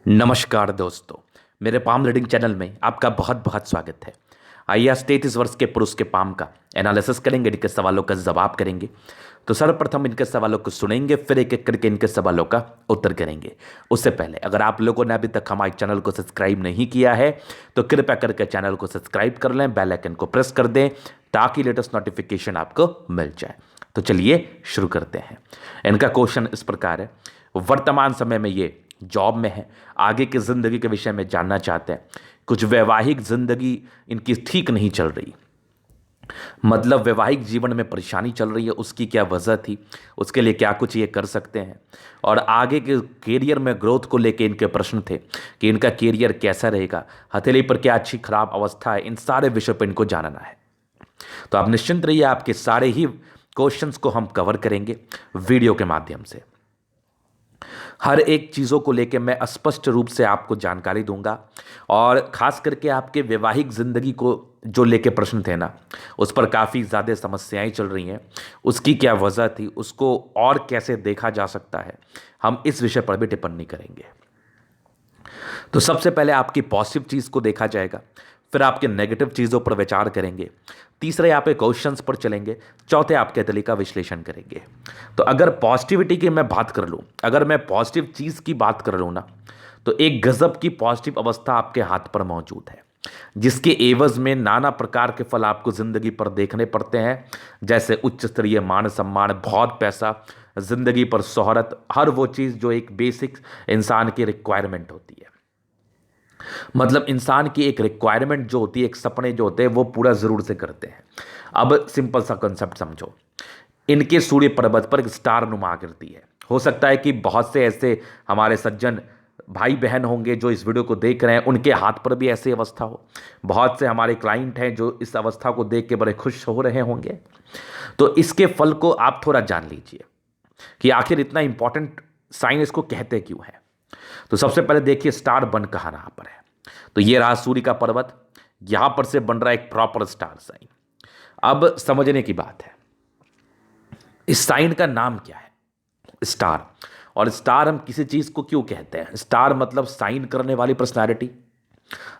नमस्कार दोस्तों, मेरे पाम रीडिंग चैनल में आपका बहुत बहुत स्वागत है। आइए आज 33 वर्ष के पुरुष के पाम का एनालिसिस करेंगे, इनके सवालों का जवाब करेंगे। तो सर्वप्रथम इनके सवालों को सुनेंगे, फिर एक एक करके इनके सवालों का उत्तर करेंगे। उससे पहले अगर आप लोगों ने अभी तक हमारे चैनल को सब्सक्राइब नहीं किया है तो कृपया करके चैनल को सब्सक्राइब कर लें, बेल आइकन को प्रेस कर दें ताकि लेटेस्ट नोटिफिकेशन आपको मिल जाए। तो चलिए शुरू करते हैं। इनका क्वेश्चन इस प्रकार है, वर्तमान समय में ये जॉब में है, आगे की ज़िंदगी के विषय में जानना चाहते हैं। कुछ वैवाहिक ज़िंदगी इनकी ठीक नहीं चल रही, मतलब वैवाहिक जीवन में परेशानी चल रही है। उसकी क्या वजह थी, उसके लिए क्या कुछ ये कर सकते हैं, और आगे के कैरियर में ग्रोथ को लेके इनके प्रश्न थे कि इनका कैरियर कैसा रहेगा, हथेली पर क्या अच्छी खराब अवस्था है, इन सारे विषय पर इनको जानना है। तो आप निश्चिंत रहिए, आपके सारे ही क्वेश्चंस को हम कवर करेंगे वीडियो के माध्यम से। हर एक चीज़ों को लेकर मैं स्पष्ट रूप से आपको जानकारी दूंगा, और ख़ास करके आपके वैवाहिक ज़िंदगी को जो लेके प्रश्न थे ना, उस पर काफ़ी ज़्यादा समस्याएं चल रही हैं। उसकी क्या वजह थी, उसको और कैसे देखा जा सकता है, हम इस विषय पर भी टिप्पणी करेंगे। तो सबसे पहले आपकी पॉजिटिव चीज़ को देखा जाएगा, फिर आपके नेगेटिव चीज़ों पर विचार करेंगे, तीसरे आपके क्वेश्चंस पर चलेंगे, चौथे आपके दिल का विश्लेषण करेंगे। तो अगर पॉजिटिविटी की मैं बात कर लूँ, अगर मैं पॉजिटिव चीज़ की बात कर लूँ ना, तो एक गजब की पॉजिटिव अवस्था आपके हाथ पर मौजूद है, जिसके एवज में नाना प्रकार के फल आपको ज़िंदगी पर देखने पड़ते हैं। जैसे उच्च स्तरीय मान सम्मान, बहुत पैसा, ज़िंदगी पर शोहरत, हर वो चीज़ जो एक बेसिक इंसान की रिक्वायरमेंट होती है। मतलब इंसान की एक रिक्वायरमेंट जो होती है, एक सपने जो होते हैं, वो पूरा ज़रूर से करते हैं। अब सिंपल सा कंसेप्ट समझो, इनके सूर्य पर्वत पर एक स्टार नुमा आकृति है। हो सकता है कि बहुत से ऐसे हमारे सज्जन भाई बहन होंगे जो इस वीडियो को देख रहे हैं, उनके हाथ पर भी ऐसी अवस्था हो। बहुत से हमारे क्लाइंट हैं जो इस अवस्था को देख के बड़े खुश हो रहे होंगे। तो इसके फल को आप थोड़ा जान लीजिए कि आखिर इतना इंपॉर्टेंट साइन इसको कहते क्यों है। तो सबसे पहले देखिए स्टार बन कहाँ रहा पर है। तो ये रहा सूर्य का पर्वत, यहां पर से बन रहा है एक प्रॉपर स्टार साइन। अब समझने की बात है, इस साइन का नाम क्या है, स्टार। और स्टार हम किसी चीज को क्यों कहते हैं? स्टार मतलब साइन करने वाली पर्सनालिटी,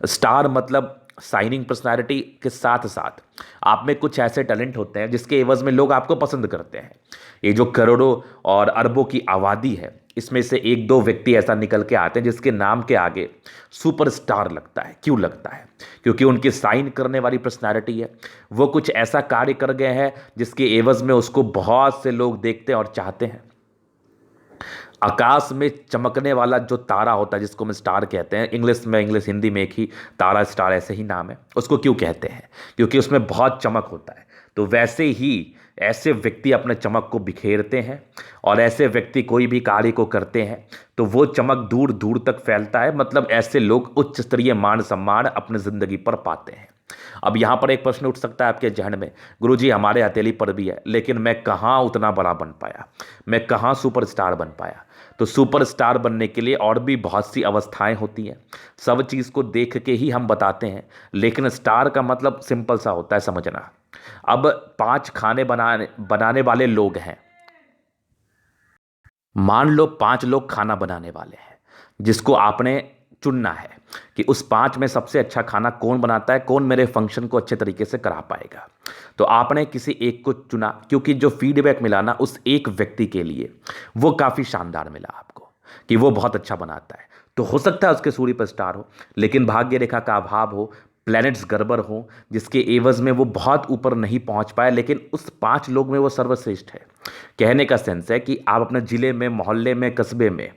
स्टार मतलब साइनिंग पर्सनालिटी के साथ साथ आप में कुछ ऐसे टैलेंट होते हैं जिसके एवज में लोग आपको पसंद करते हैं। ये जो करोड़ों और अरबों की आबादी है, इसमें से एक दो व्यक्ति ऐसा निकल के आते हैं जिसके नाम के आगे सुपरस्टार लगता है। क्यों लगता है? क्योंकि उनकी साइन करने वाली पर्सनालिटी है, वो कुछ ऐसा कार्य कर गए हैं जिसके एवज में उसको बहुत से लोग देखते हैं और चाहते हैं। आकाश में चमकने वाला जो तारा होता है, जिसको हम स्टार कहते हैं, इंग्लिश हिंदी में एक ही तारा स्टार ऐसे ही नाम है। उसको क्यों कहते हैं? क्योंकि उसमें बहुत चमक होता है। तो वैसे ही ऐसे व्यक्ति अपने चमक को बिखेरते हैं, और ऐसे व्यक्ति कोई भी कार्य को करते हैं तो वो चमक दूर दूर तक फैलता है। मतलब ऐसे लोग उच्च स्तरीय मान सम्मान अपनी जिंदगी पर पाते हैं। अब यहाँ पर एक प्रश्न उठ सकता है आपके जहन में, गुरुजी हमारे हथेली पर भी है, लेकिन मैं कहाँ उतना बड़ा बन पाया, मैं कहाँ सुपरस्टार बन पाया? तो सुपरस्टार बनने के लिए और भी बहुत सी अवस्थाएं होती हैं। सब चीज़ को देख के ही हम बताते हैं, लेकिन स्टार का मतलब सिंपल सा होता है समझना। अब 5 खाने बनाने बनाने वाले लोग हैं, मान लो 5 लोग खाना बनाने वाले हैं, जिसको आपने चुनना है कि उस 5 में सबसे अच्छा खाना कौन बनाता है, कौन मेरे फंक्शन को अच्छे तरीके से करा पाएगा। तो आपने किसी एक को चुना, क्योंकि जो फीडबैक मिला ना उस एक व्यक्ति के लिए, वो काफ़ी शानदार मिला आपको कि वो बहुत अच्छा बनाता है। तो हो सकता है उसके सूर्य पर स्टार हो, लेकिन भाग्य रेखा का अभाव हो, प्लैनेट्स गड़बड़ हो, जिसके एवज में वो बहुत ऊपर नहीं पहुंच पाए, लेकिन उस 5 लोग में वो सर्वश्रेष्ठ है। कहने का सेंस है कि आप अपने ज़िले में, मोहल्ले में, कस्बे में,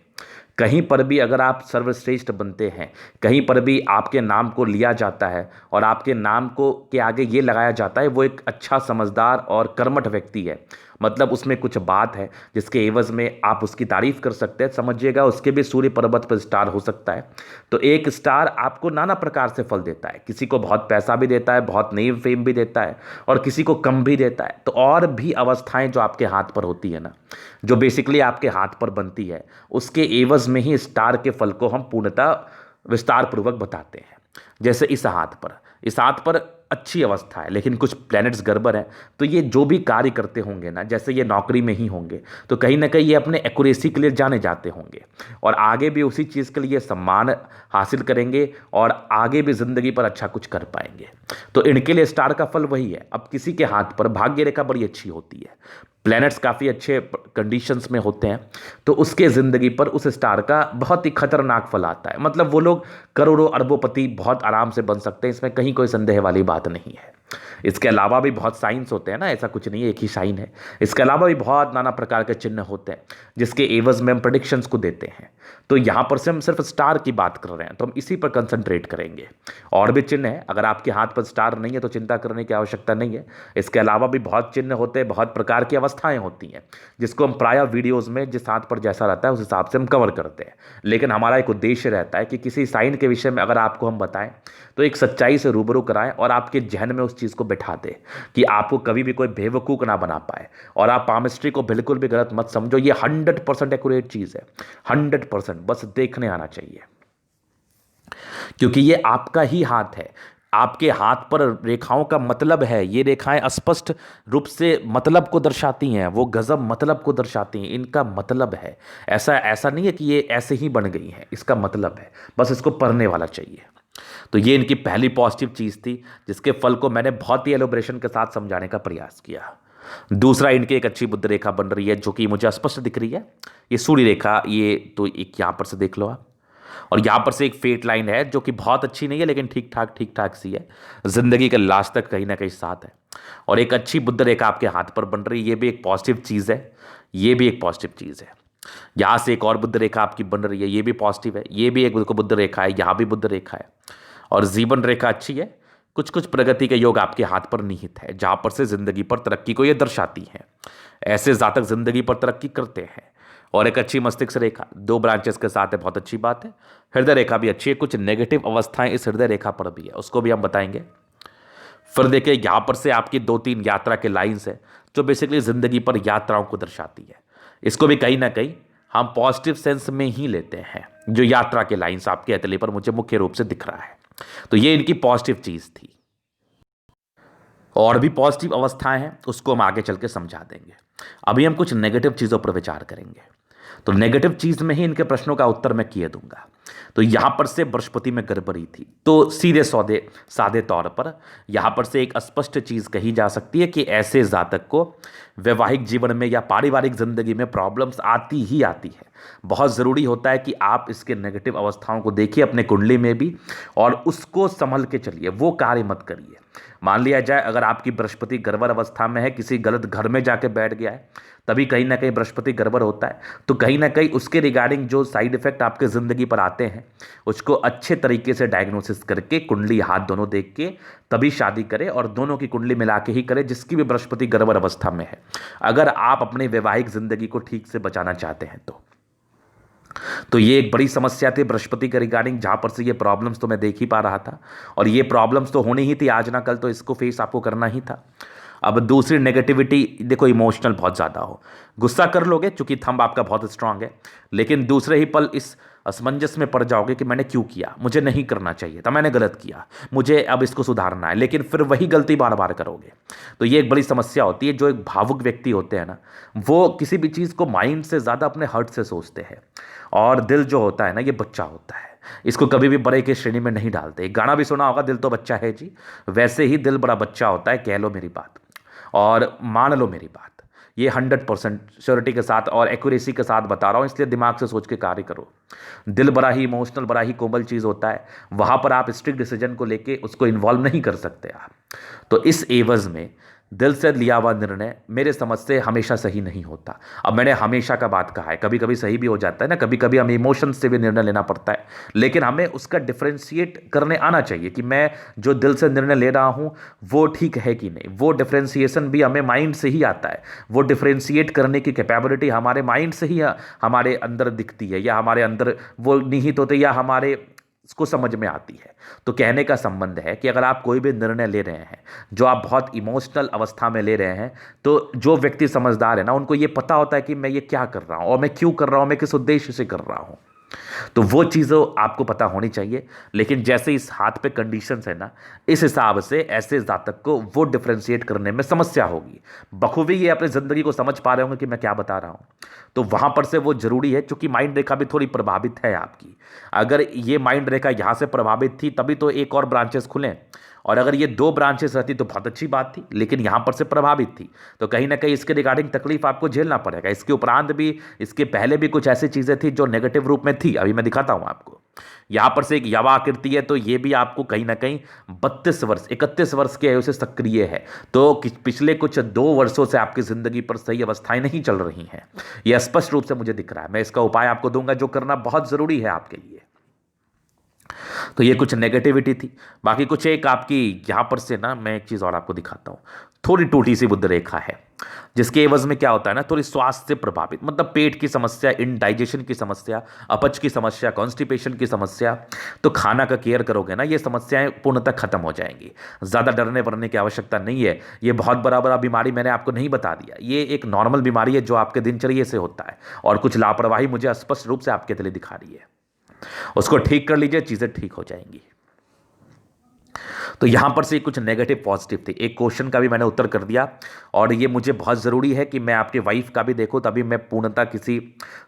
कहीं पर भी अगर आप सर्वश्रेष्ठ बनते हैं, कहीं पर भी आपके नाम को लिया जाता है और आपके नाम को के आगे ये लगाया जाता है वो एक अच्छा, समझदार और कर्मठ व्यक्ति है, मतलब उसमें कुछ बात है जिसके एवज में आप उसकी तारीफ कर सकते हैं, समझिएगा उसके भी सूर्य पर्वत पर स्टार हो सकता है। तो एक स्टार आपको नाना प्रकार से फल देता है, किसी को बहुत पैसा भी देता है, बहुत नेम फेम भी देता है, और किसी को कम भी देता है। तो और भी अवस्थाएं जो आपके हाथ पर होती है ना, जो बेसिकली आपके हाथ पर बनती है, उसके एवज में ही स्टार के फल को हम पूर्णतः विस्तार पूर्वक बताते हैं। जैसे इस हाथ पर अच्छी अवस्था है, लेकिन कुछ प्लैनेट्स गड़बड़ हैं, तो ये जो भी कार्य करते होंगे ना, जैसे ये नौकरी में ही होंगे, तो कहीं ना कहीं ये अपने एक्यूरेसी के लिए जाने जाते होंगे और आगे भी उसी चीज़ के लिए सम्मान हासिल करेंगे और आगे भी ज़िंदगी पर अच्छा कुछ कर पाएंगे। तो इनके लिए स्टार का फल वही है। अब किसी के हाथ पर भाग्य रेखा बड़ी अच्छी होती है, प्लैनेट्स काफ़ी अच्छे कंडीशंस में होते हैं, तो उसके ज़िंदगी पर उस स्टार का बहुत ही खतरनाक फल आता है। मतलब वो लोग करोड़ों अरबोपति बहुत आराम से बन सकते हैं, इसमें कहीं कोई संदेह वाली बात नहीं है। इसके अलावा भी बहुत साइंस होते हैं ना, ऐसा कुछ नहीं है एक ही साइन है। इसके अलावा भी बहुत नाना प्रकार के चिन्ह होते हैं जिसके एवज में हम प्रेडिक्शंस को देते हैं। तो यहाँ पर से हम सिर्फ स्टार की बात कर रहे हैं, तो हम इसी पर कंसंट्रेट करेंगे। और भी चिन्ह है, अगर आपके हाथ पर स्टार नहीं है तो चिंता करने की आवश्यकता नहीं है। इसके अलावा भी बहुत चिन्ह होते हैं, बहुत प्रकार की अवस्थाएं होती हैं, जिसको हम प्रायः वीडियोज़ में जिस हाथ पर जैसा रहता है उस हिसाब से हम कवर करते हैं। लेकिन हमारा एक उद्देश्य रहता है कि किसी साइन के विषय में अगर आपको हम बताएं तो एक सच्चाई से रूबरू कराएं और आपके जहन में उस चीज़ को बैठा दें कि आपको कभी भी कोई बेवकूफ़ ना बना पाए। और आप पामिस्ट्री को बिल्कुल भी गलत मत समझो, ये 100% एक्यूरेट चीज़ है, 100%। बस देखने आना चाहिए, क्योंकि ये आपका ही हाथ है। आपके हाथ पर रेखाओं का मतलब है, ये रेखाएं स्पष्ट रूप से मतलब को दर्शाती हैं, वो गजब मतलब को दर्शाती हैं, इनका मतलब है। ऐसा ऐसा नहीं है कि ये ऐसे ही बन गई हैं, इसका मतलब है, बस इसको पढ़ने वाला चाहिए। तो ये इनकी पहली पॉजिटिव चीज़ थी, जिसके फल को मैंने बहुत ही एलोब्रेशन के साथ समझाने का प्रयास किया। दूसरा, इनकी एक अच्छी बुद्ध रेखा बन रही है जो कि मुझे स्पष्ट दिख रही है, ये सूर्य रेखा। ये तो एक यहाँ पर से देख लो आप, और यहाँ पर से एक फेट लाइन है जो कि बहुत अच्छी नहीं है लेकिन ठीक ठाक सी है, जिंदगी के लास्ट तक कहीं ना कहीं साथ है। और एक अच्छी बुद्ध रेखा आपके हाथ पर बन रही है, ये भी एक पॉजिटिव चीज़ है, ये भी एक पॉजिटिव चीज़ है। यहाँ से एक और बुद्ध रेखा आपकी बन रही है, ये भी पॉजिटिव है, ये भी एक बुद्ध रेखा है, यहाँ भी बुद्ध रेखा है। और जीवन रेखा अच्छी है, कुछ कुछ प्रगति के योग आपके हाथ पर निहित है, जहाँ पर से जिंदगी पर तरक्की को ये दर्शाती है। ऐसे जातक जिंदगी पर तरक्की करते हैं। और एक अच्छी मस्तिष्क रेखा 2 ब्रांचेस के साथ है, बहुत अच्छी बात है। हृदय रेखा भी अच्छी है, कुछ नेगेटिव अवस्थाएं इस हृदय रेखा पर भी है, उसको भी हम बताएंगे। फिर देखिए यहाँ पर से आपकी 2-3 यात्रा के लाइंस है जो बेसिकली जिंदगी पर यात्राओं को दर्शाती है। इसको भी कहीं ना कहीं हम पॉजिटिव सेंस में ही लेते हैं। जो यात्रा के लाइंस आपके हथेली पर मुझे मुख्य रूप से दिख रहा है, तो ये इनकी पॉजिटिव चीज थी। और भी पॉजिटिव अवस्थाएं हैं, उसको हम आगे चल के समझा देंगे। अभी हम कुछ नेगेटिव चीज़ों पर विचार करेंगे। तो नेगेटिव चीज़ में ही इनके प्रश्नों का उत्तर मैं किए दूंगा। तो यहाँ पर से बृहस्पति में गड़बड़ी थी, तो सीधे सादे तौर पर यहाँ पर से एक स्पष्ट चीज़ कही जा सकती है कि ऐसे जातक को वैवाहिक जीवन में या पारिवारिक जिंदगी में प्रॉब्लम्स आती ही आती है। बहुत ज़रूरी होता है कि आप इसके नेगेटिव अवस्थाओं को देखिए अपने कुंडली में भी, और उसको संभल के चलिए, वो कार्य मत करिए। मान लिया जाए अगर आपकी बृहस्पति गड़बड़ अवस्था में है, किसी गलत घर में जाके बैठ गया है, तभी कहीं ना कहीं बृहस्पति गड़बड़ होता है। तो कहीं ना कहीं उसके रिगार्डिंग जो साइड इफेक्ट आपके ज़िंदगी पर आते हैं, उसको अच्छे तरीके से डायग्नोसिस करके कुंडली हाथ दोनों देख के तभी शादी करें, और दोनों की कुंडली मिला के ही करें जिसकी भी बृहस्पति गड़बड़ अवस्था में है, अगर आप अपने वैवाहिक जिंदगी को ठीक से बचाना चाहते हैं तो ये एक बड़ी समस्या थी बृहस्पति के रिगार्डिंग, जहां पर से ये प्रॉब्लम्स तो मैं देख ही पा रहा था, और ये प्रॉब्लम्स तो होनी ही थी आज ना कल, तो इसको फेस आपको करना ही था। अब दूसरी नेगेटिविटी देखो, इमोशनल बहुत ज़्यादा हो, गुस्सा कर लोगे चूंकि थंब आपका बहुत स्ट्रांग है, लेकिन दूसरे ही पल इस असमंजस में पड़ जाओगे कि मैंने क्यों किया, मुझे नहीं करना चाहिए था, मैंने गलत किया, मुझे अब इसको सुधारना है, लेकिन फिर वही गलती बार बार करोगे। तो ये एक बड़ी समस्या होती है। जो एक भावुक व्यक्ति होते हैं ना, वो किसी भी चीज़ को माइंड से ज़्यादा अपने हर्ट से सोचते हैं, और दिल जो होता है ना, ये बच्चा होता है, इसको कभी भी बड़े की श्रेणी में नहीं डालते। एक गाना भी सुना होगा, दिल तो बच्चा है जी, वैसे ही दिल बड़ा बच्चा होता है। कह लो मेरी बात और मान लो मेरी बात, ये 100% श्योरिटी के साथ और एक्यूरेसी के साथ बता रहा हूँ, इसलिए दिमाग से सोच के कार्य करो। दिल बड़ा ही इमोशनल, बड़ा ही कोमल चीज़ होता है, वहाँ पर आप स्ट्रिक्ट डिसीजन को लेके उसको इन्वॉल्व नहीं कर सकते आप। तो इस एवज में दिल से लिया हुआ निर्णय मेरे समझ से हमेशा सही नहीं होता। अब मैंने हमेशा का बात कहा है, कभी कभी सही भी हो जाता है ना, कभी कभी हमें इमोशन से भी निर्णय लेना पड़ता है, लेकिन हमें उसका डिफरेंशिएट करने आना चाहिए कि मैं जो दिल से निर्णय ले रहा हूँ वो ठीक है कि नहीं। वो डिफरेंशिएशन भी हमें माइंड से ही आता है, वो डिफरेंशिएट करने की कैपेबिलिटी हमारे माइंड से ही हमारे अंदर दिखती है, या हमारे अंदर वो निहित होते, या हमारे इसको समझ में आती है। तो कहने का संबंध है कि अगर आप कोई भी निर्णय ले रहे हैं जो आप बहुत इमोशनल अवस्था में ले रहे हैं, तो जो व्यक्ति समझदार है ना, उनको ये पता होता है कि मैं ये क्या कर रहा हूँ और मैं क्यों कर रहा हूँ, मैं किस उद्देश्य से कर रहा हूँ। तो वो चीज़ों आपको पता होनी चाहिए। लेकिन जैसे इस हाथ पे कंडीशंस है ना, इस हिसाब से ऐसे जातक को वो डिफ्रेंशिएट करने में समस्या होगी। बखूबी ये अपनी ज़िंदगी को समझ पा रहे होंगे कि मैं क्या बता रहा हूँ। तो वहाँ पर से वो जरूरी है, क्योंकि माइंड रेखा भी थोड़ी प्रभावित है आपकी। अगर ये माइंड रेखा यहाँ से प्रभावित थी तभी तो एक और ब्रांचेस खुलें, और अगर ये दो ब्रांचेस रहती तो बहुत अच्छी बात थी, लेकिन यहाँ पर से प्रभावित थी तो कहीं ना कहीं इसके रिगार्डिंग तकलीफ आपको झेलना पड़ेगा। इसके उपरांत भी, इसके पहले भी कुछ ऐसी चीज़ें थी जो नेगेटिव रूप में थी, अभी मैं दिखाता हूँ आपको। यहाँ पर से एक यवा आकृति है, तो ये भी आपको कहीं ना कहीं 32 वर्ष 31 वर्ष की आयु से सक्रिय है। तो पिछले कुछ 2 वर्षों से आपकी जिंदगी पर सही अवस्थाएं नहीं चल रही हैं, यह स्पष्ट रूप से मुझे दिख रहा है। मैं इसका उपाय आपको दूंगा जो करना बहुत जरूरी है आपके लिए। तो ये कुछ नेगेटिविटी थी। बाकी कुछ एक आपकी यहाँ पर से ना, मैं एक चीज़ और आपको दिखाता हूँ। थोड़ी टूटी सी बुध रेखा है, जिसके एवज में क्या होता है ना, थोड़ी स्वास्थ्य से प्रभावित, मतलब पेट की समस्या, इंडाइजेशन की समस्या, अपच की समस्या, कॉन्स्टिपेशन की समस्या। तो खाना का केयर करोगे ना, ये समस्याएं पूर्णतः खत्म हो जाएंगी। ज़्यादा डरने वरने की आवश्यकता नहीं है। ये बहुत बड़ा बड़ा बीमारी मैंने आपको नहीं बता दिया, ये एक नॉर्मल बीमारी है जो आपके दिनचर्या से होता है, और कुछ लापरवाही मुझे स्पष्ट रूप से आपके लिए दिखा रही है। उसको ठीक कर लीजिए, चीजें ठीक हो जाएंगी। तो यहां पर से कुछ नेगेटिव पॉजिटिव थे। एक क्वेश्चन का भी मैंने उत्तर कर दिया, और ये मुझे बहुत जरूरी है कि मैं आपके वाइफ का भी देखूं, तभी मैं पूर्णतः किसी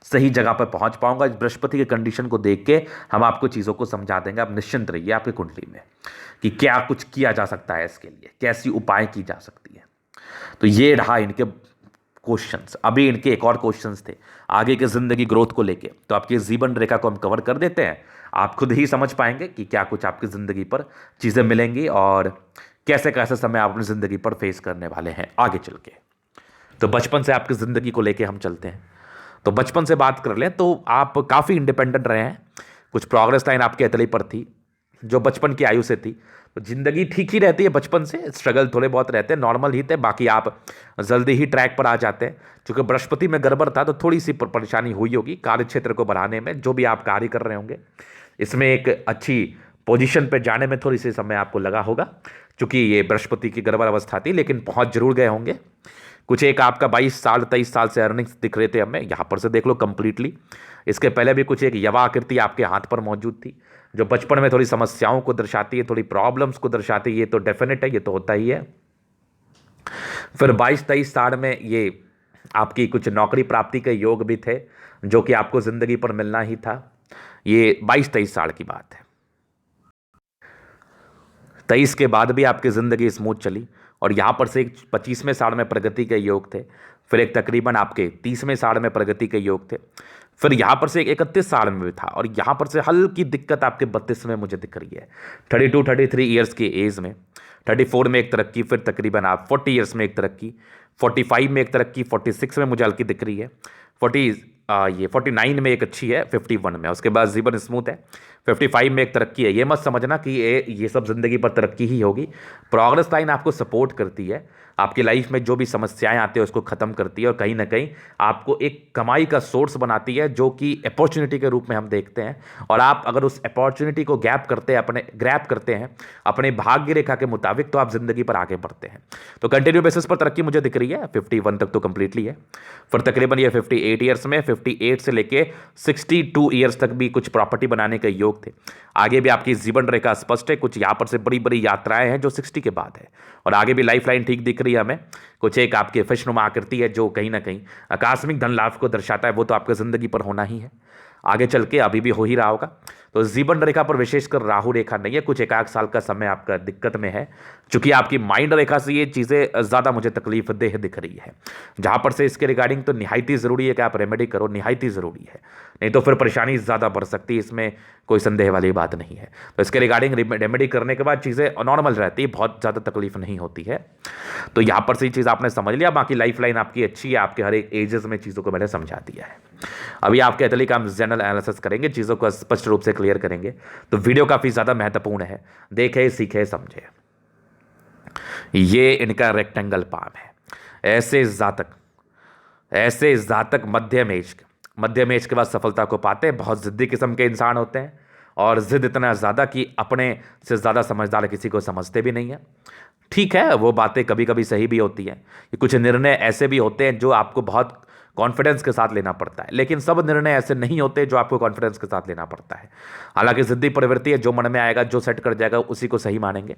सही जगह पर पहुंच पाऊंगा। इस बृहस्पति के कंडीशन को देख के हम आपको चीजों को समझा देंगे। आप निश्चिंत रहिए आपकी कुंडली में कि क्या कुछ किया जा सकता है, इसके लिए कैसी उपाय की जा सकती है। तो ये रहा इनके क्वेश्चंस। अभी इनके एक और क्वेश्चंस थे आगे के जिंदगी ग्रोथ को लेके, तो आपकी जीवन रेखा को हम कवर कर देते हैं। आप खुद ही समझ पाएंगे कि क्या कुछ आपकी जिंदगी पर चीजें मिलेंगी और कैसे कैसे समय आप अपनी जिंदगी पर फेस करने वाले हैं आगे चल के। तो बचपन से आपकी जिंदगी को लेके हम चलते हैं। तो बचपन से बात कर लें तो आप काफ़ी इंडिपेंडेंट रहे हैं। कुछ प्रोग्रेस लाइन आपके अतली पर थी जो बचपन की आयु से थी। तो जिंदगी ठीक ही रहती है बचपन से, स्ट्रगल थोड़े बहुत रहते हैं, नॉर्मल ही थे। बाकी आप जल्दी ही ट्रैक पर आ जाते हैं। क्योंकि बृहस्पति में गड़बड़ था तो थोड़ी सी परेशानी हुई होगी कार्य क्षेत्र को बढ़ाने में। जो भी आप कार्य कर रहे होंगे इसमें एक अच्छी पोजीशन पे जाने में थोड़ी सी समय आपको लगा होगा, क्योंकि ये बृहस्पति की गड़बड़ अवस्था थी, लेकिन पहुंच जरूर गए होंगे। कुछ एक आपका 22 साल 23 साल से अर्निंग्स दिख रहे थे हमें, यहाँ पर से देख लो कंप्लीटली। इसके पहले भी कुछ एक यवा आकृति आपके हाथ पर मौजूद थी जो बचपन में थोड़ी समस्याओं को दर्शाती है, थोड़ी प्रॉब्लम्स को दर्शाती है। ये तो डेफिनेट है, ये तो होता ही है। फिर 22-23 साल में ये आपकी कुछ नौकरी प्राप्ति के योग भी थे जो कि आपको जिंदगी पर मिलना ही था। ये 22-23 साल की बात है। 23 के बाद भी आपकी ज़िंदगी स्मूथ चली, और यहाँ पर से एक 25वें साल में प्रगति के योग थे। फिर एक तकरीबन आपके 30वें साल में प्रगति के योग थे। फिर यहाँ पर से एक 31 साल में भी था, और यहाँ पर से हल्की दिक्कत आपके 32 में मुझे दिख रही है। 32-33 ईयर्स की एज में, 34 में एक तरक्की, फिर तकरीबन आप 40 ईयर्स में एक तरक्की, 45 में एक तरक्की, 46 में मुझे हल्की दिख रही है, 49 में एक अच्छी है, 51 में, उसके बाद जीवन स्मूथ है। 55 में एक तरक्की है। ये मत समझना कि ये सब जिंदगी पर तरक्की ही होगी। प्रोग्रेस लाइन आपको सपोर्ट करती है, आपकी लाइफ में जो भी समस्याएं आती है उसको खत्म करती है, और कहीं ना कहीं आपको एक कमाई का सोर्स बनाती है जो कि अपॉर्चुनिटी के रूप में हम देखते हैं। और आप अगर उस अपॉर्चुनिटी को ग्रैब करते हैं अपने भाग्य रेखा के मुताबिक, तो आप जिंदगी पर आगे बढ़ते हैं। तो कंटिन्यू बेसिस पर तरक्की मुझे दिख रही है। 51 तक तो कंप्लीटली है। फिर तकरीबन ये 58 ईयर्स में, 58 से लेके 62 ईयर्स तक भी कुछ प्रॉपर्टी बनाने के योग थे। आगे भी आपकी जीवन रेखा स्पष्ट है। कुछ यहाँ पर से बड़ी बड़ी यात्राएं हैं जो 60 के बाद है, और आगे भी लाइफ लाइन ठीक दिख रही है हमें। कुछ एक आपकी फिशनुमा आकृति है जो कहीं ना कहीं आकस्मिक धन लाभ को दर्शाता है, वो तो आपके जिंदगी पर होना ही है, आगे चल के अभी भी हो ही रहा होगा। तो जीवन रेखा पर विशेषकर राहु रेखा नहीं है। कुछ 1 साल का समय आपका दिक्कत में है, क्योंकि आपकी माइंड रेखा से ये चीज़ें ज़्यादा मुझे तकलीफ देह दिख रही है, जहाँ पर से इसके रिगार्डिंग तो निहायती ज़रूरी है कि आप रेमेडी करो, निहायती ज़रूरी है, नहीं तो फिर परेशानी ज़्यादा बढ़ सकती है। इसमें कोई संदेह वाली बात नहीं है। तो इसके रिगार्डिंग रेमेडी करने के बाद चीज़ें नॉर्मल रहती है, बहुत ज़्यादा तकलीफ नहीं होती है। तो यहाँ पर से ये चीज़ आपने समझ लिया। बाकी लाइफ लाइन आपकी अच्छी है, आपके हर एक एजेस में चीज़ों को मैंने समझा दिया है। अभी आपके अतली का हम जनरल एनालिसिस करेंगे, चीज़ों को स्पष्ट रूप से क्लियर करेंगे। तो वीडियो काफ़ी ज़्यादा महत्वपूर्ण है, देखे सीखे समझे। ये इनका रेक्टेंगल पाम है। ऐसे जातक मध्यम एज के बाद सफलता को पाते हैं। बहुत जिद्दी किस्म के इंसान होते हैं, और जिद इतना ज़्यादा कि अपने से ज़्यादा समझदार किसी को समझते भी नहीं है। ठीक है, वो बातें कभी कभी सही भी होती हैं। कुछ निर्णय ऐसे भी होते हैं जो आपको बहुत कॉन्फिडेंस के साथ लेना पड़ता है, लेकिन सब निर्णय ऐसे नहीं होते जो आपको कॉन्फिडेंस के साथ लेना पड़ता है। हालांकि सिद्धि प्रवृत्ति है, जो मन में आएगा, जो सेट कर जाएगा, उसी को सही मानेंगे।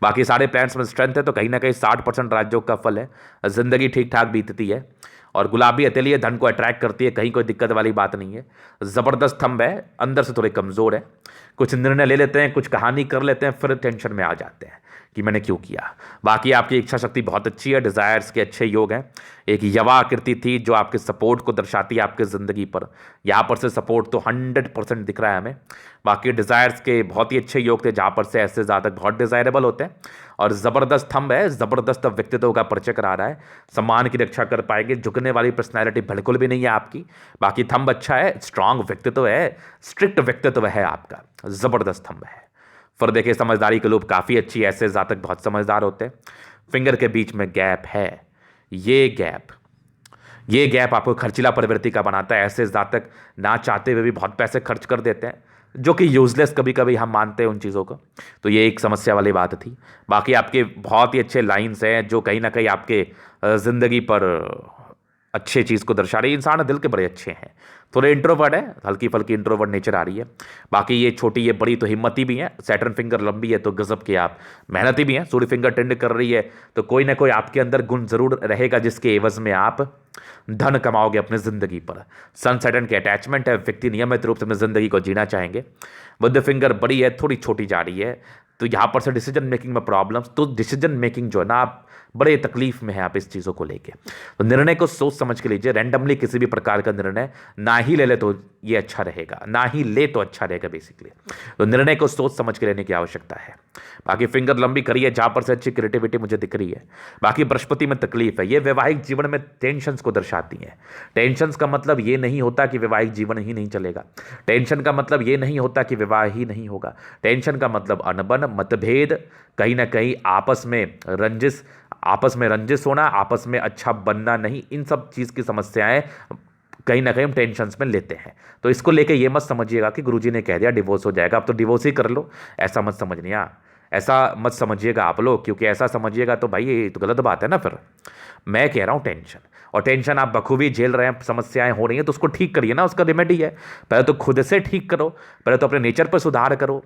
बाकी सारे प्लैंट्स में स्ट्रेंथ है, तो कहीं ना कहीं 60% राजयोग का फल है। जिंदगी ठीक ठाक बीतती है और गुलाबी हथेली है, धन को अट्रैक्ट करती है, कहीं कोई दिक्कत वाली बात नहीं है। जबरदस्त थंब है, अंदर से थोड़े कमजोर है। कुछ निर्णय ले लेते हैं, कुछ कहानी कर लेते हैं, फिर टेंशन में आ जाते हैं कि मैंने क्यों किया। बाकी आपकी इच्छा शक्ति बहुत अच्छी है, डिजायर्स के अच्छे योग हैं। एक यवा आकृति थी जो आपके सपोर्ट को दर्शाती है आपके ज़िंदगी पर। यहाँ पर से सपोर्ट तो 100% दिख रहा है हमें। बाकी डिजायर्स के बहुत ही अच्छे योग थे, जहाँ पर से ऐसे जातक बहुत डिजायरेबल होते हैं। और ज़बरदस्त थंब है, ज़बरदस्त व्यक्तित्व का परिचय करा रहा है। सम्मान की रक्षा कर पाएंगे, झुकने वाली पर्सनैलिटी बिल्कुल भी नहीं है आपकी। बाकी थंब अच्छा है, स्ट्रांग व्यक्तित्व है, स्ट्रिक्ट व्यक्तित्व है आपका, ज़बरदस्त थंब है। फिर देखिए समझदारी की लूप काफ़ी अच्छी है, ऐसे जातक बहुत समझदार होते हैं। फिंगर के बीच में गैप है, ये गैप आपको खर्चीला प्रवृत्ति का बनाता है। ऐसे जातक ना चाहते हुए भी बहुत पैसे खर्च कर देते हैं, जो कि यूजलेस कभी कभी हम मानते हैं उन चीज़ों को। तो ये एक समस्या वाली बात थी। बाकी आपके बहुत ही अच्छे लाइंस हैं जो कहीं ना कहीं आपके ज़िंदगी पर अच्छे चीज़ को दर्शा रही है। इंसान दिल के बड़े अच्छे हैं, थोड़े इंट्रोवर्ट है, हल्की फल्की इंट्रोवर्ट नेचर आ रही है। बाकी ये छोटी ये बड़ी तो हिम्मती भी है। सैटर्न फिंगर लंबी है तो गजब के आप मेहनती भी हैं। सूर्य फिंगर टेंड कर रही है तो कोई ना कोई आपके अंदर गुण जरूर रहेगा, जिसके एवज में आप धन कमाओगे अपने जिंदगी पर। सन सैटर्न के अटैचमेंट है, व्यक्ति नियमित रूप से अपनी जिंदगी को जीना चाहेंगे। बुध फिंगर बड़ी है, थोड़ी छोटी जा रही है, तो यहाँ पर से डिसीजन मेकिंग में प्रॉब्लम्स। तो डिसीजन मेकिंग जो है ना, आप बड़े तकलीफ में है आप इस चीज़ों को लेके। तो निर्णय को सोच समझ के लीजिए। रैंडमली किसी भी प्रकार का निर्णय ना ही ले तो ये अच्छा रहेगा, ना ही ले तो अच्छा रहेगा बेसिकली। तो निर्णय को सोच समझ के लेने की आवश्यकता है। बाकी फिंगर लंबी करी है, जहाँ पर से अच्छी क्रिएटिविटी मुझे दिख रही है। बाकी बृहस्पति में तकलीफ है, ये वैवाहिक जीवन में टेंशन को दर्शाती है। टेंशन का मतलब ये नहीं होता कि वैवाहिक जीवन ही नहीं चलेगा। टेंशन का मतलब ये नहीं होता कि विवाह ही नहीं होगा। टेंशन का मतलब अनबन, मतभेद, कहीं ना कहीं आपस में रंजिश होना, आपस में अच्छा बनना नहीं, इन सब चीज़ की समस्याएं कहीं ना कहीं हम टेंशन में लेते हैं। तो इसको लेके ये मत समझिएगा कि गुरुजी ने कह दिया डिवोर्स हो जाएगा, अब तो डिवोर्स ही कर लो। ऐसा मत समझनिया, ऐसा मत समझिएगा आप लोग, क्योंकि ऐसा समझिएगा तो भाई ये तो गलत बात है ना। फिर मैं कह रहा हूँ टेंशन, और टेंशन आप बखूबी झेल रहे हैं, समस्याएं हो रही हैं, तो उसको ठीक करिए ना। उसका रेमेडी है, पहले तो खुद से ठीक करो, पहले तो अपने नेचर पर सुधार करो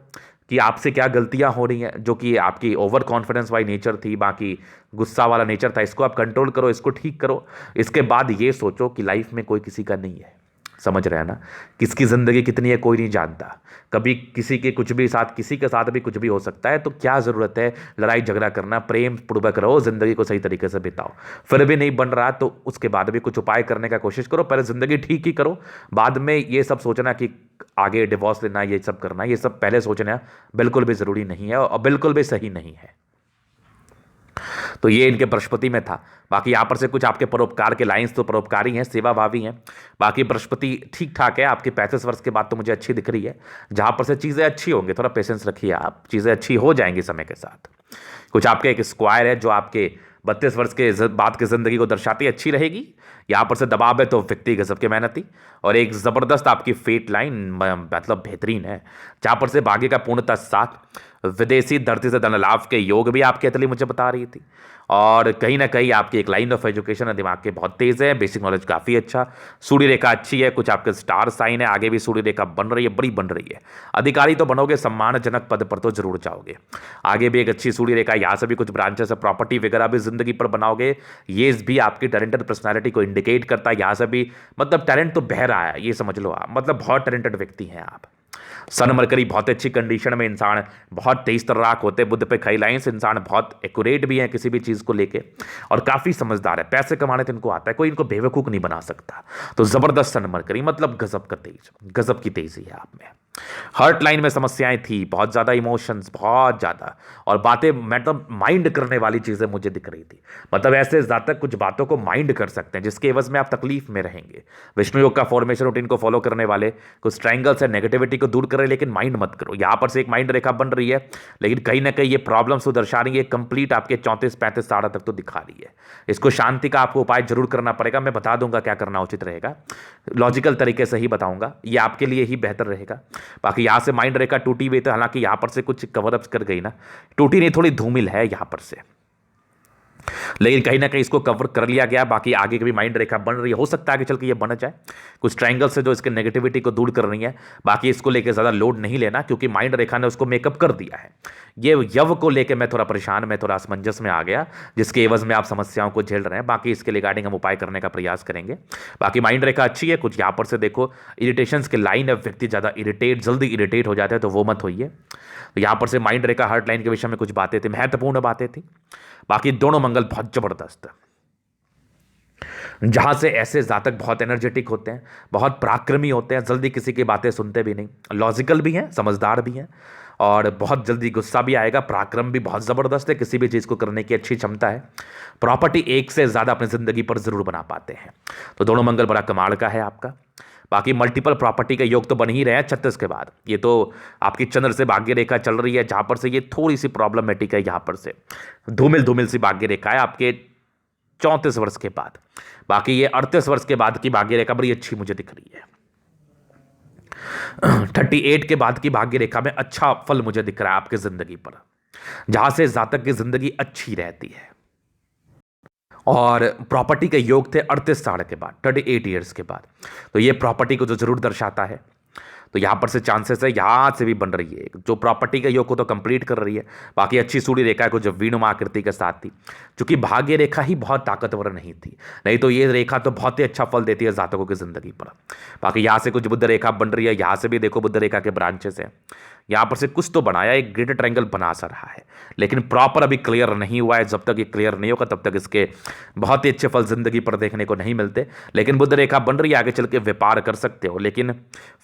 कि आपसे क्या गलतियां हो रही हैं, जो कि आपकी ओवर कॉन्फिडेंस वाली नेचर थी, बाकी गुस्सा वाला नेचर था, इसको आप कंट्रोल करो, इसको ठीक करो। इसके बाद ये सोचो कि लाइफ में कोई किसी का नहीं है। समझ रहे हैं ना, किसकी ज़िंदगी कितनी है कोई नहीं जानता। कभी किसी के कुछ भी साथ, किसी के साथ भी कुछ भी हो सकता है। तो क्या ज़रूरत है लड़ाई झगड़ा करना, प्रेम पूर्वक रहो, ज़िंदगी को सही तरीके से बिताओ। फिर भी नहीं बन रहा तो उसके बाद भी कुछ उपाय करने का कोशिश करो, पहले ज़िंदगी ठीक ही करो। बाद में ये सब सोचना कि आगे डिवोर्स लेना, ये सब करना, ये सब पहले सोचना बिल्कुल भी ज़रूरी नहीं है और बिल्कुल भी सही नहीं है। तो ये इनके बृहस्पति में था। बाकी यहाँ पर से कुछ आपके परोपकार के लाइंस तो परोपकारी हैं, सेवाभावी हैं। बाकी बृहस्पति ठीक ठाक है, आपके 35 वर्ष के बाद तो मुझे अच्छी दिख रही है। जहाँ पर से चीज़ें अच्छी होंगी, थोड़ा पेशेंस रखिए आप, चीज़ें अच्छी हो जाएंगी समय के साथ। कुछ आपके एक स्क्वायर है जो आपके 32 वर्ष के बाद की ज़िंदगी को दर्शाती अच्छी रहेगी। यहाँ पर से दबाव है तो व्यक्ति गजब के मेहनती, और एक ज़बरदस्त आपकी फेट लाइन मतलब बेहतरीन है, जहाँ पर से भाग्य का पूर्णतः साथ। विदेशी धरती से धन लाभ के योग भी आपकी अतली मुझे बता रही थी। और कहीं ना कहीं आपकी एक लाइन ऑफ एजुकेशन है, दिमाग के बहुत तेज है, बेसिक नॉलेज काफ़ी अच्छा। सूर्य रेखा अच्छी है, कुछ आपके स्टार साइन है, आगे भी सूर्य रेखा बन रही है, बड़ी बन रही है। अधिकारी तो बनोगे, सम्मानजनक पद पर तो जरूर जाओगे। आगे भी एक अच्छी सूर्य रेखा, यहाँ से भी कुछ ब्रांचेस है, प्रॉपर्टी वगैरह भी जिंदगी पर बनाओगे। ये भी आपकी टैलेंटेड पर्सनैलिटी को इंडिकेट करता है। यहाँ से भी मतलब टैलेंट तो बह रहा है, ये समझ लो आप, मतलब बहुत टैलेंटेड व्यक्ति हैं आप। सन मरकरी बहुत अच्छी कंडीशन में, इंसान बहुत तेज तर्राक होते हैं। बुद्ध पे खई लाइंस, इंसान बहुत एक्यूरेट भी है किसी भी चीज़ को लेके, और काफ़ी समझदार है। पैसे कमाने तो इनको आता है, कोई इनको बेवकूफ़ नहीं बना सकता। तो ज़बरदस्त सन मरकरी, मतलब गजब का तेज, गजब की तेज़ी है आप में। हर्ट लाइन में समस्याएं थी, बहुत ज़्यादा इमोशंस, बहुत ज़्यादा, और बातें मतलब माइंड करने वाली चीज़ें मुझे दिख रही थी। मतलब ऐसे जातक कुछ बातों को माइंड कर सकते हैं, जिसके एवज में आप तकलीफ में रहेंगे। विष्णु योग का फॉर्मेशन रूटीन को फॉलो करने वाले कुछ ट्रायंगल्स है, नेगेटिविटी को दूर करें, लेकिन माइंड मत करो। यहाँ पर से एक माइंड रेखा बन रही है, लेकिन कहीं ना कहीं ये प्रॉब्लम्स को दर्शा रही है। कंप्लीट आपके 34-35 साढ़ा तक तो दिखा रही है। इसको शांति का आपको उपाय जरूर करना पड़ेगा। मैं बता दूंगा क्या करना उचित रहेगा, लॉजिकल तरीके से ही बताऊंगा, ये आपके लिए ही बेहतर रहेगा। बाकी यहाँ से माइंड रेखा टूटी हुई, तो हालांकि यहाँ पर से कुछ कवर अप कर गई ना, टूटी नहीं, थोड़ी धूमिल है यहाँ पर से। लेकिन कहीं ना कहीं इसको कवर कर लिया गया। बाकी आगे की भी माइंड रेखा बन रही है, हो सकता है आगे चल के ये बन जाए कुछ ट्रायंगल से जो इसके नेगेटिविटी को दूर कर रही है। बाकी इसको लेके ज़्यादा लोड नहीं लेना, क्योंकि माइंड रेखा ने उसको मेकअप कर दिया है। ये यव को लेके मैं थोड़ा परेशान, मैं थोड़ा असमंजस में आ गया, जिसके एवज में आप समस्याओं को झेल रहे हैं। बाकी इसके रिगार्डिंग हम उपाय करने का प्रयास करेंगे। बाकी माइंड रेखा अच्छी है। कुछ यहाँ पर से देखो इरिटेशन के लाइन है, व्यक्ति ज़्यादा जल्दी इरिटेट हो जाते हैं, तो वो मत होइए। तो यहाँ पर से माइंड रेखा हार्ट लाइन के विषय में कुछ बातें थी, महत्वपूर्ण बातें थी। बाकी दोनों मंगल बहुत जबरदस्त है। जहां से ऐसे जातक बहुत एनर्जेटिक होते हैं, बहुत पराक्रमी होते हैं, जल्दी किसी की बातें सुनते भी नहीं, लॉजिकल भी हैं, समझदार भी हैं, और बहुत जल्दी गुस्सा भी आएगा। पराक्रम भी बहुत ज़बरदस्त है, किसी भी चीज़ को करने की अच्छी क्षमता है। प्रॉपर्टी एक से ज़्यादा अपनी ज़िंदगी पर ज़रूर बना पाते हैं। तो दोनों मंगल बड़ा कमाल का है आपका। बाकी मल्टीपल प्रॉपर्टी के योग तो बन ही रहे हैं 36 के बाद। ये तो आपकी चंद्र से भाग्य रेखा चल रही है, जहां पर से ये थोड़ी सी प्रॉब्लमेटिक है। यहाँ पर से धूमिल धूमिल सी भाग्य रेखा है आपके 34 वर्ष के बाद। बाकी ये 38 वर्ष के बाद की भाग्य रेखा बड़ी अच्छी मुझे दिख रही है। 38 के बाद की भाग्य रेखा में अच्छा फल मुझे दिख रहा है आपकी जिंदगी पर, जहां से जातक की जिंदगी अच्छी रहती है। और प्रॉपर्टी के योग थे 38 साल के बाद, 38 ईयर्स के बाद। तो ये प्रॉपर्टी को जो जरूर दर्शाता है। तो यहां पर से चांसेस है यहां से भी बन रही है, जो प्रॉपर्टी के योग को तो कंप्लीट कर रही है। बाकी अच्छी सूर्य रेखा को जो वीणुमा आकृति के साथ थी, क्योंकि भाग्य रेखा ही बहुत ताकतवर नहीं थी, नहीं तो ये रेखा तो बहुत ही अच्छा फल देती है जातकों की जिंदगी पर। बाकी यहां से कुछ बुध रेखा बन रही है, यहां से भी देखो बुध रेखा के ब्रांचेस है। यहां पर से कुछ तो बनाया, एक ग्रेटर ट्रायंगल बना सा रहा है, लेकिन प्रॉपर अभी क्लियर नहीं हुआ है। जब तक ये क्लियर नहीं होगा तब तक इसके बहुत ही अच्छे फल जिंदगी पर देखने को नहीं मिलते। लेकिन बुध रेखा बन रही है, आगे चल के व्यापार कर सकते हो, लेकिन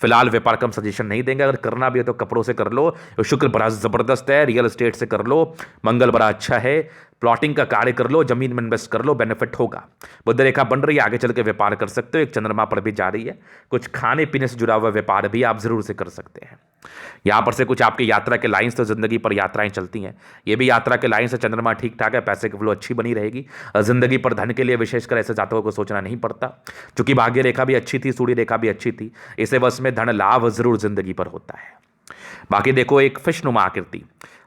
फिलहाल व्यापार का हम सजेशन नहीं देंगे। अगर करना भी है तो कपड़ों से कर लो, शुक्र बड़ा जबरदस्त है। रियल एस्टेट से कर लो, मंगल बड़ा अच्छा है। प्लॉटिंग का कार्य कर लो, जमीन में इन्वेस्ट कर लो, बेनिफिट होगा। बुध रेखा बन रही है, आगे चल के व्यापार कर सकते हो। एक चंद्रमा पर भी जा रही है, कुछ खाने पीने से जुड़ा हुआ व्यापार भी आप जरूर से कर सकते हैं। यहां पर से कुछ आपकी यात्रा के लाइंस तो जिंदगी पर यात्राएं चलती हैं, ये भी यात्रा के लाइन से चंद्रमा ठीक ठाक है, पैसे की फ्लो अच्छी बनी रहेगी। जिंदगी पर धन के लिए विशेषकर ऐसे जातकों को सोचना नहीं पड़ता, क्योंकि भाग्य रेखा भी अच्छी थी, सूर्य रेखा भी अच्छी थी। इसे वर्ष में धन लाभ जरूर जिंदगी पर होता है। बाकी देखो एक फिशनुमा आकृति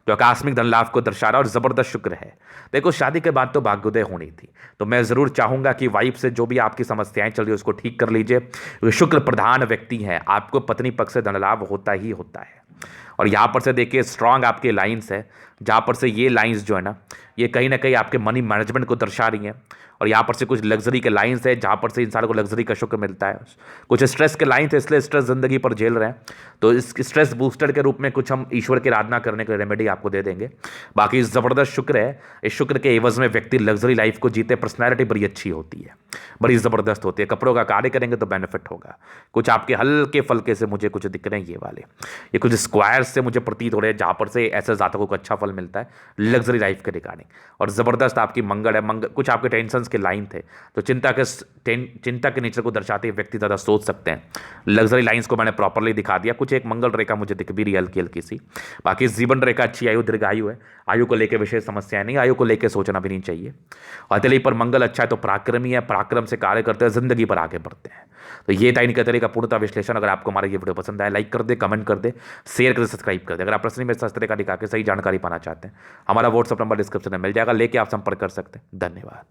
जो आकस्मिक धन लाभ को दर्शा रहा है, और जबरदस्त शुक्र है। देखो शादी के बाद तो भाग्योदय होनी थी, तो मैं जरूर चाहूंगा कि वाइफ से जो भी आपकी समस्याएं चल रही है उसको ठीक कर लीजिए। शुक्र प्रधान व्यक्ति है, आपको पत्नी पक्ष से धन लाभ होता ही होता है। और यहाँ पर से देखिए स्ट्रांग आपके लाइंस है, जहाँ पर से ये लाइंस जो है ना, ये कहीं ना कहीं आपके मनी मैनेजमेंट को दर्शा रही हैं। और यहाँ पर से कुछ लग्जरी के लाइंस है, जहाँ पर से इंसान को लग्जरी का शुक्र मिलता है। कुछ स्ट्रेस के लाइंस है, इसलिए स्ट्रेस जिंदगी पर झेल रहे हैं, तो इस स्ट्रेस बूस्टर के रूप में कुछ हम ईश्वर की आराधना करने के रेमेडी आपको दे देंगे। बाकी ज़बरदस्त शुक्र है, इस शुक्र के एवज में व्यक्ति लग्जरी लाइफ को जीते। पर्सनैलिटी बड़ी अच्छी होती है, बड़ी ज़बरदस्त होती है। कपड़ों का कार्य करेंगे तो बेनिफिट होगा। कुछ आपके हल्के फलके से मुझे कुछ दिख रहे हैं, ये वाले ये कुछ स्क्वायर्स से मुझे प्रतीत हो रहे हैं, जहाँ पर से ऐसे जातकों को अच्छा फल मिलता है लग्जरी लाइफ के रिगार्डिंग। और ज़बरदस्त आपकी मंगल है। मंगल कुछ आपके टेंशन के लाइन थे, तो चिंता के नेचर को दर्शाते हुए व्यक्ति ज़्यादा सोच सकते हैं। लग्जरी लाइंस को मैंने प्रॉपरली दिखा दिया। कुछ एक मंगल रेखा मुझे दिख भी रही है हल्की हल्की सी। बाकी जीवन रेखा अच्छी, आयु दीर्घायु है, आयु को लेकर विशेष समस्याएं नहीं, आयु को लेकर सोचना भी नहीं चाहिए। और हथेली पर मंगल अच्छा है, तो पराक्रमी है, पराक्रम से कार्य करते हैं, जिंदगी पर आगे बढ़ते हैं। तो ये था इनका तरीका पूर्णता विश्लेषण। अगर आपको हमारा ये वीडियो पसंद आया, लाइक कर दे, कमेंट कर दे, शेयर कर दे, सब्सक्राइब कर दे। अगर आप पर्सनली मेरे शास्त्र का दिखा के सही जानकारी पाना चाहते हैं, हमारा व्हाट्सअप नंबर डिस्क्रिप्शन में मिल जाएगा, लेके आप संपर्क कर सकते हैं। धन्यवाद।